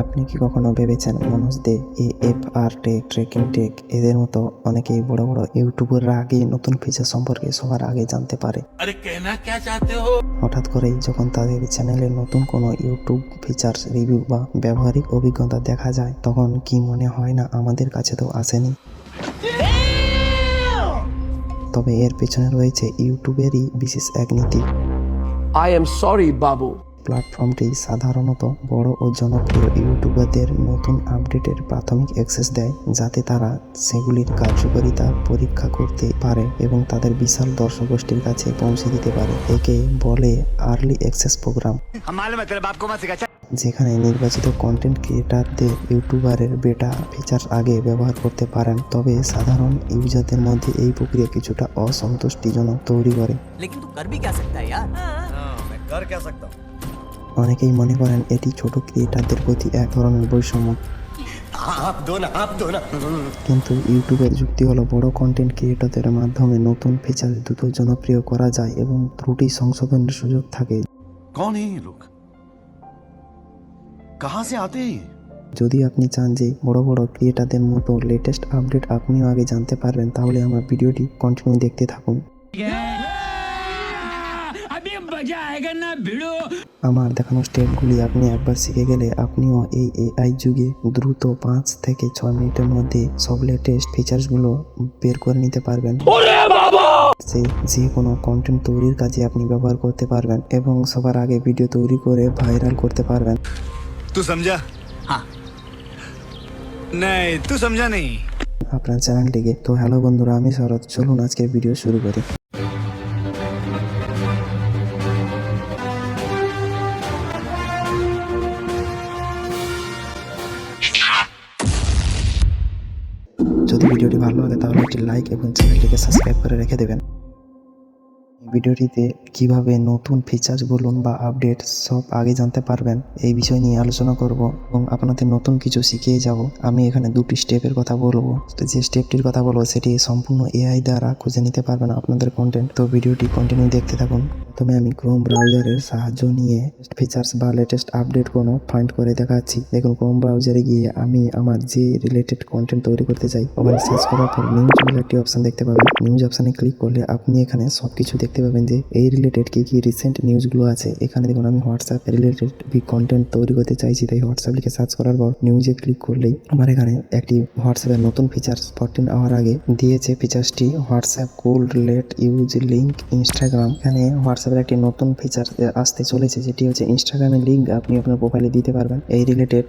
আপনি কি কখনো ভেবেছেন মনোজ দে, এএফআর টেক, ট্রেকিং টেক এদের মতো অনেকেই বড় বড় ইউটিউবাররা আগে নতুন ফিচার সম্পর্কে সবার আগে জানতে পারে। হঠাৎ করেই যখন তাদের চ্যানেলে নতুন কোনো ইউটিউব ফিচার্স রিভিউ বা ব্যবহারিক অভিজ্ঞতা দেখা যায়, তখন কি মনে হয় না আমাদের কাছে তো আসেনি? তবে এর পেছনে রয়েছে ইউটিউবেরই বিশেষ এক নীতি। I am sorry, Babu. প্ল্যাটফর্মটি সাধারণত বড় ও জনপ্রিয় ইউটিউবারদের নতুন আপডেটের প্রাথমিক অ্যাক্সেস দেয়, যাতে তারা সেগুলির কার্যকারিতা পরীক্ষা করতে পারে এবং তাদের বিশাল দর্শক গোষ্ঠীর কাছে পৌঁছে দিতে পারে। একে বলে আর্লি অ্যাক্সেস প্রোগ্রাম, যেখানে নির্বাচিত কন্টেন্ট ক্রিয়েটারদের ইউটিউবারের বেটা ফিচার আগে ব্যবহার করতে পারেন। তবে সাধারণ ইউজারদের মধ্যে এই প্রক্রিয়া কিছুটা অসন্তুষ্টিজনক তৈরি করে। অনেকেই মনে করেন এটি ছোট ক্রিয়েটারদের প্রতি এক ধরনের বৈষম্য। কিন্তু ইউটিউবের যুক্তি হলো বড় কন্টেন্ট ক্রিয়েটরদের মাধ্যমে নতুন ফিচার দ্রুত জনপ্রিয় করা যায় এবং ত্রুটি সংশোধনের সুযোগ থাকে। कौन है ये लोग? कहां से आते हैं ये? যদি আপনি চান যে বড় বড় ক্রিয়েটারদের মতো লেটেস্ট আপডেট আপনিও আগে জানতে পারবেন, তাহলে আমার ভিডিওটি কন্টিনিউ দেখতে থাকুন। আমার দেখানো স্টেপগুলি আপনি একবার শিখে গেলে আপনিও এই এআই যুগে দ্রুত 5 থেকে 6 মিনিটের মধ্যে সব লেটেস্ট ফিচার্সগুলো বের করে নিতে পারবেন। যে কোনো কন্টেন্ট তৈরির কাজে আপনি ব্যবহার করতে পারবেন এবং সবার আগে ভিডিও তৈরি করে ভাইরাল করতে পারবেন। तू समझा? हाँ नहीं तू समझा नहीं। আপনার চ্যানেলটিকে। তো হ্যালো বন্ধুরা, আমি শরৎ। চলুন আজকের ভিডিও শুরু করি। যদি ভিডিওটি ভালো লাগে তাহলে একটি লাইক এবং চ্যানেলটিকে সাবস্ক্রাইব করে রেখে দেবেন। ভিডিওটিতে কিভাবে নতুন ফিচার্স বলুন বা আপডেট সব আগে জানতে পারবেন এই বিষয় নিয়ে আলোচনা করব এবং আপনাদের নতুন কিছু শিখিয়ে যাব। আমি এখানে দুটি স্টেপের কথা বলবো। যে স্টেপটির কথা বলবো সেটি সম্পূর্ণ এআই দ্বারা খুঁজে নিতে পারবেন আপনাদের কন্টেন্ট। তো ভিডিওটি কন্টিনিউ দেখতে থাকুন। প্রথমে আমি ক্রোম ব্রাউজারের সাহায্য নিয়ে ফিচার্স বা লেটেস্ট আপডেট কোনো ফাইন্ড করে দেখাচ্ছি। দেখুন, ক্রোম ব্রাউজারে গিয়ে আমি আমার যে রিলেটেড কন্টেন্ট তৈরি করতে চাই ওখানে সার্চ করার পর নিউজ বলে একটি অপশন দেখতে পাবেন। নিউজ অপশানে ক্লিক করলে আপনি এখানে সব কিছু দেখতে পাবেন যে এই রিলেটেড কি কি রিসেন্ট নিউজগুলো আছে। এখানে দেখুন, আমি হোয়াটসঅ্যাপ রিলেটেড কন্টেন্ট তৈরি করতে চাইছি, তাই হোয়াটসঅ্যাপ লিখে সার্চ করার পর নিউজে ক্লিক করলেই আমার এখানে একটি হোয়াটসঅ্যাপের নতুন ফিচার্স 14 আওয়ার আগে দিয়েছে। ফিচার্সটি WhatsApp could let use link Instagram. এখানে হোয়াটসঅ্যাপের একটি নতুন ফিচার আসতে চলেছে, যেটি হচ্ছে ইনস্টাগ্রামের লিঙ্ক আপনি আপনার প্রোফাইলে দিতে পারবেন। এই রিলেটেড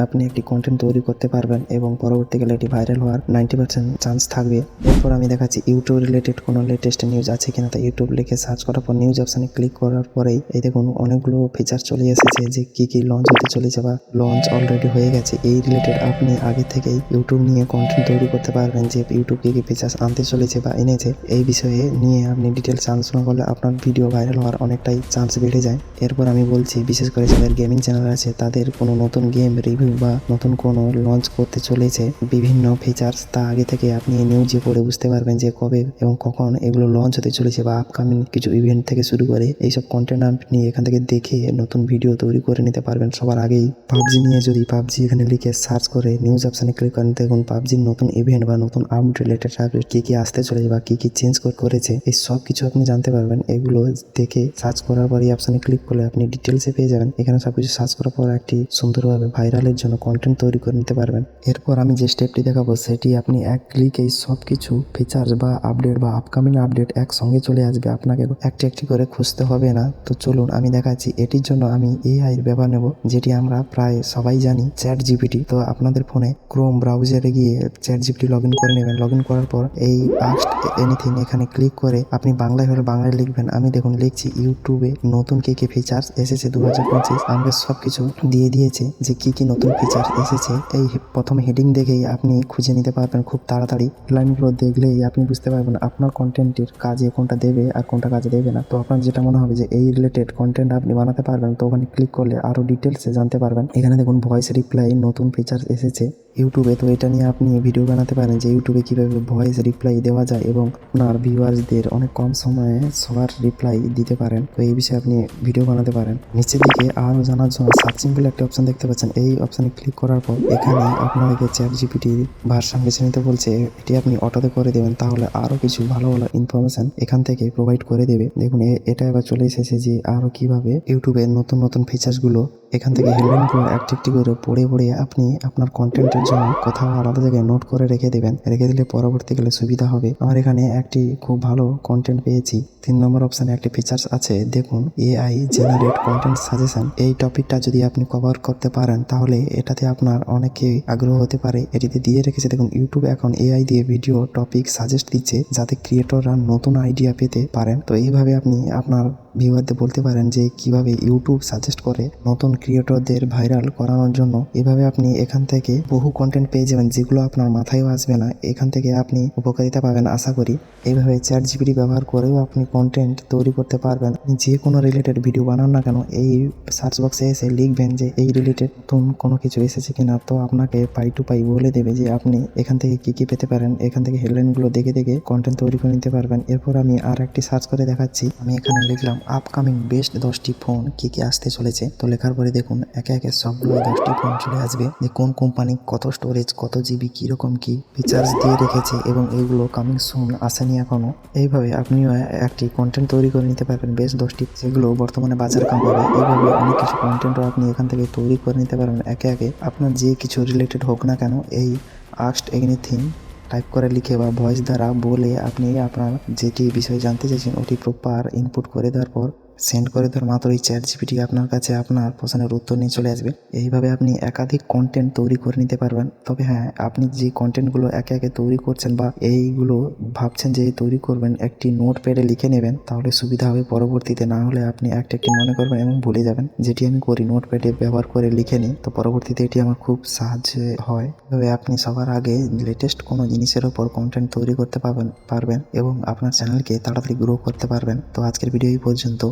আপনি একটি কন্টেন্ট তৈরি করতে পারবেন এবং পরবর্তীকালে এটি ভাইরাল হওয়ার 90% চান্স থাকবে। এরপর আমি দেখাচ্ছি ইউটিউব রিলেটেড কোনো লেটেস্ট নিউজ আছে কিনা। তাই ইউটিউব লিখে সার্চ করার পর নিউজ অপশানে ক্লিক করার পরেই এই দেখুন অনেকগুলো ফিচার চলে এসেছে যে কি কি লঞ্চ হতে চলেছে বা লঞ্চ অলরেডি হয়ে গেছে। এই রিলেটেড আপনি আগে থেকেই ইউটিউব নিয়ে কন্টেন্ট তৈরি করতে পারবেন যে ইউটিউব কি কি ফিচার্স আনতে চলেছে বা এনেছে। এই বিষয়ে নিয়ে আপনি ডিটেলস আলোচনা করলে আপনার ভিডিও ভাইরাল হওয়ার অনেকটাই চান্স বেড়ে যায়। এরপর আমি বলছি বিশেষ করে যাদের গেমিং চ্যানেল আছে তাদের কোনো নতুন গেম রিভিউ বা নতুন কোনো লঞ্চ করতে চলেছে বিভিন্ন ফিচার্স, তা আগে থেকে আপনি নিউজে পড়ে বুঝতে পারবেন যে কবে এবং কখন এগুলো লঞ্চ হতে চলেছে বা আপকামিং কিছু ইভেন্ট থেকে শুরু করে এইসব কন্টেন্ট আপনি এখান থেকে দেখে নতুন ভিডিও তৈরি করে নিতে পারবেন সবার আগেই। পাবজি নিয়ে যদি পাবজি এখানে লিখে সার্চ করে নিউজ অপশানে ক্লিক করেন, দেখুন পাবজির নতুন ইভেন্ট বা নতুন আপডেট রিলেটেড আপডেট কি কি আসতে চলেছে বা কি কি চেঞ্জ করেছে এই সব কিছু আপনি জানতে পারবেন। এগুলো দেখে সার্চ করার পর এই অপশানে ক্লিক করলে আপনি ডিটেলসে পেয়ে যাবেন। এখানে সবকিছু সার্চ করার পর একটি সুন্দরভাবে ভাইরালের জন্য কন্টেন্ট তৈরি করে নিতে পারবেন। এরপর আমি যে স্টেপটি দেখাবো সেটি আপনি এক ক্লিকেই সব কিছু ফিচার্স বা আপডেট বা আপকামিং আপডেট একসঙ্গে চলে আসবে, আপনাকে একটি একটি করে খুঁজতে হবে না। তো চলুন আমি দেখাচ্ছি। এটির জন্য আমি এআই এর ব্যবহার নেব, যেটি আমরা প্রায় সবাই জানি, চ্যাট জিপিটি। তো আপনাদের ফোনে ক্রোম ব্রাউজারে গিয়ে চ্যাট জিপিটি লগ ইন করে নেবেন। লগ ইন করার পর এই আস্ক এনিথিং এখানে ক্লিক করে আপনি বাংলায় হলে বাংলায় লিখবেন। আমি দেখুন লিখছি ইউটিউবে নতুন কি কি ফিচার্স এসেছে 2025। আমাকে সব কিছু দিয়ে দিয়েছে যে কি কি নতুন ফিচার্স এসেছে। এই প্রথম হেডিং দেখেই আপনি খুঁজে নিতে পারবেন খুব তাড়াতাড়ি। লাইনগুলো দেখলেই আপনি বুঝতে পারবেন আপনার কন্টেন্টের কাজে কোনটা দেবে আর কোনটা কাজে দেবে না। তো আপনার যেটা মনে হবে যে এই রিলেটেড কন্টেন্ট আপনি বানাতে পারবেন, তো ওখানে ক্লিক করলে আরও ডিটেলসে জানতে পারবেন। এখানে দেখুন ভয়েস রিপ্লাই নতুন ফিচার্স এসেছে। ইউটিউবে। তো এটা নিয়ে আপনি ভিডিও বানাতে পারেন যে ইউটিউবে কীভাবে ভয়েস রিপ্লাই দেওয়া যায় এবং আপনার ভিউয়ার্সদের অনেক কম সময়ে সবার রিপ্লাই দিতে পারেন। তো এই বিষয়ে আপনি ভিডিও বানাতে পারেন। নিচের দিকে আরও জানার জন্য সার্চিং বলে একটা অপশন দেখতে পাচ্ছেন। এই অপশানে ক্লিক করার পর এখানে আপনাকে ChatGPT ভার্সন বেছে নিতে বলছে। এটি আপনি অটোতে করে দেবেন, তাহলে আরও কিছু ভালো ভালো ইনফরমেশান এখান থেকে প্রোভাইড করে দেবে। দেখুন এটা এবার চলে এসেছে যে আরও কীভাবে ইউটিউবের নতুন নতুন ফিচার্সগুলো এখান থেকে হেডলাইনগুলো একটি করে পড়ে আপনি আপনার কন্টেন্টের জন্য কোথাও আলাদা জায়গায় নোট করে রেখে দেবেন। রেখে দিলে পরবর্তীকালে সুবিধা হবে। আমার এখানে একটি খুব ভালো কন্টেন্ট পেয়েছি। 3 নম্বর অপশানে একটি ফিচার্স আছে, দেখুন AI জেনারেট কন্টেন্ট সাজেশন। এই টপিকটা যদি আপনি কভার করতে পারেন তাহলে এটাতে আপনার অনেকেই আগ্রহ হতে পারে। এটিতে দিয়ে রেখেছে, দেখুন ইউটিউব এখন AI দিয়ে ভিডিও টপিক সাজেস্ট দিচ্ছে যাতে ক্রিয়েটররা নতুন আইডিয়া পেতে পারেন। তো এইভাবে আপনি আপনার ভিউয়ারদের বলতে পারেন যে কিভাবে ইউটিউব সাজেস্ট করে নতুন ক্রিয়েটরদের ভাইরাল করানোর জন্য। এভাবে আপনি এখান থেকে বহু কন্টেন্ট পেয়ে যাবেন যেগুলো আপনার মাথায়ও আসবে না। এখান থেকে আপনি উপকারিতা পাবেন আশা করি। এইভাবে ChatGPT ব্যবহার করেও আপনি কন্টেন্ট তৈরি করতে পারবেন। যে কোনো রিলেটেড ভিডিও বানান না কেন, এই সার্চ বক্সে এসে লিখবেন যে এই রিলেটেড নতুন কোনো কিছু এসেছে কিনা, তো আপনাকে পাই টু পাই বলে দেবে যে আপনি এখান থেকে কি পেতে পারেন। এখান থেকে হেডলাইনগুলো দেখে কন্টেন্ট তৈরি করে নিতে পারবেন। এরপর আমি আর একটি সার্চ করে দেখাচ্ছি। আমি এখানে লিখলাম আপকামিং বেস্ট 10টি ফোন কি আসতে চলেছে। তো লেখার পরে দেখুন একে একে সবগুলো 10টি ফোন চলে আসবে, যে কোন কোম্পানি, কত স্টোরেজ, কত জিবি, কীরকম কি ফিচার্স দিয়ে রেখেছে এবং এইগুলো কামিং সুন আসেনি এখনও। এইভাবে আপনিও একটি কন্টেন্ট তৈরি করে নিতে পারবেন বেশ 10টি, যেগুলো বর্তমানে বাজার কামাবে। এইভাবে অনেক কিছু কন্টেন্টও আপনি এখান থেকে তৈরি করে নিতে পারবেন একে একে। আপনার যে কিছু রিলেটেড হোক না কেন, এই আস্কড এনিথিং টাইপ করে লিখে বা ভয়েস দ্বারা বলে আপনি আপনার যেটি বিষয়ে জানতে চাইছেন ওটি প্রপার ইনপুট করে দেওয়ার পর সেন্ড করে দেওয়ার মাত্রই ChatGPT আপনার কাছে আপনার প্রশ্নের উত্তর নিয়ে চলে আসবে। এইভাবে আপনি একাধিক কন্টেন্ট তৈরি করে নিতে পারবেন। তবে হ্যাঁ, আপনি যে কন্টেন্টগুলো একে একে তৈরি করছেন বা এইগুলো ভাবছেন যে তৈরি করবেন, একটি নোটপ্যাডে লিখে নেবেন, তাহলে সুবিধা হবে পরবর্তীতে। না হলে আপনি একটি মনে করবেন এবং ভুলে যাবেন, যেটি আমি করি নোটপ্যাডে ব্যবহার করে লিখে নিই। তো পরবর্তীতে এটি আমার খুব সাহায্য হয়। তবে আপনি সবার আগে লেটেস্ট কোনো জিনিসের ওপর কন্টেন্ট তৈরি করতে পারবেন এবং আপনার চ্যানেলকে তাড়াতাড়ি গ্রো করতে পারবেন। তো আজকের ভিডিও এই পর্যন্ত।